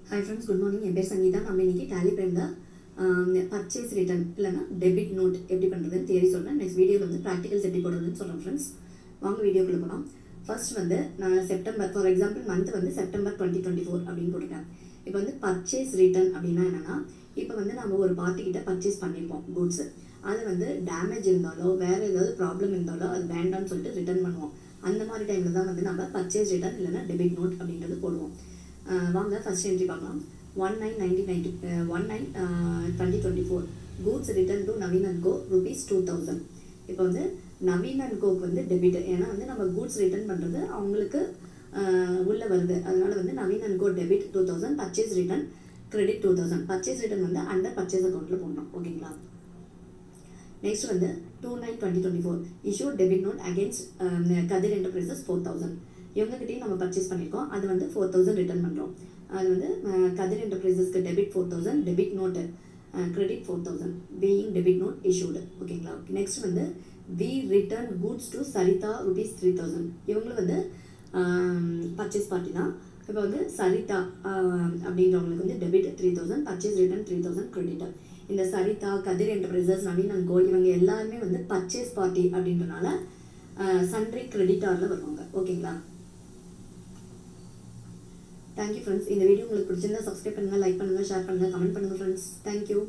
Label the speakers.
Speaker 1: Hi friends, good morning. என் பேர் சங்கீதா. நம்ம இன்னைக்கு டேலி பிரைமில் பர்ச்சேஸ் ரிட்டர்ன் இல்லைன்னா டெபிட் நோட் எப்படி பண்ணுறதுன்னு தேரி சொல்கிறேன். நெக்ஸ்ட் வீடியோவில் வந்து ப்ராக்டிகல்ஸ் எப்படி போடுறதுன்னு சொல்கிறேன் ஃப்ரெண்ட்ஸ். வாங்க வீடியோக்குள்ளே போகலாம். ஃபர்ஸ்ட் வந்து நான் செப்டம்பர், ஃபார் எக்ஸாம்பிள் மந்த் வந்து செப்டம்பர் 2024 அப்படின்னு போட்டிருக்கேன். இப்போ வந்து பர்ச்சேஸ் ரிட்டர்ன் அப்படின்னா என்னென்னா, இப்போ வந்து நம்ம ஒரு பார்ட்டிக்கிட்ட பர்ச்சேஸ் பண்ணியிருப்போம் கூட்ஸு. அது வந்து டேமேஜ் இருந்தாலோ வேறு ஏதாவது ப்ராப்ளம் இருந்தாலோ அது வேண்டாம்னு சொல்லிட்டு ரிட்டர்ன் பண்ணுவோம். அந்த மாதிரி டைமில் தான் வந்து நம்ம பர்ச்சேஸ் ரிட்டர்ன் இல்லைன்னா டெபிட் நோட் அப்படின்றது போடுவோம். வாங்க ஃபர்ஸ்ட் என்ட்ரி பார்க்கலாம். 19/2024 goods return to Naveen and co ₹2000. இப்போ வந்து நவீன் அண்ட் கோக்கு வந்து டெபிட், ஏன்னா வந்து நம்ம கூட்ஸ் ரிட்டர்ன் பண்ணுறது அவங்களுக்கு உள்ளே வருது. அதனால வந்து Naveen and co debit 2000, purchase return credit 2000. Purchase return வந்து அண்டர் பர்ச்சேஸ் அக்கௌண்ட்டில் போடணும். ஓகேங்களா? நெக்ஸ்ட் வந்து 2/9/2024 issue debit note against Kathir enterprises 4000. இவங்ககிட்டையும் நம்ம பர்ச்சேஸ் பண்ணியிருக்கோம். அது வந்து 4000 ரிட்டர்ன் பண்ணுறோம். அது வந்து கதிர் என்டர்பிரைசஸ்க்கு debit 4000, debit note credit 4000 being debit note issued. ஓகேங்களா? நெக்ஸ்ட் வந்து we return goods to Saritha ₹3000. இவங்களும் வந்து பர்ச்சேஸ் பார்ட்டி தான். இப்போ வந்து சரிதா அப்படின்றவங்களுக்கு வந்து டெபிட் 3000, பர்ச்சேஸ் ரிட்டர்ன் 3000 கிரெடிட். இந்த சரிதா, கதிர் என்டர்பிரைசஸ், நவீன் அண்ட் கோ இவங்க எல்லாருமே வந்து பர்ச்சேஸ் பார்ட்டி அப்படின்றனால சன்ட்ரி கிரெடிட்டாரில் வருவாங்க. ஓகேங்களா? Thank you friends. இந்த வீடியோ உங்களுக்கு பிடிச்சிருந்தா சப்ஸ்கிரைப் பண்ணுங்கள், லைக் பண்ணுங்கள், ஷேர் பண்ணுங்கள், கமெண்ட் பண்ணுங்கள் ஃப்ரெண்ட்ஸ். தேங்க்யூ.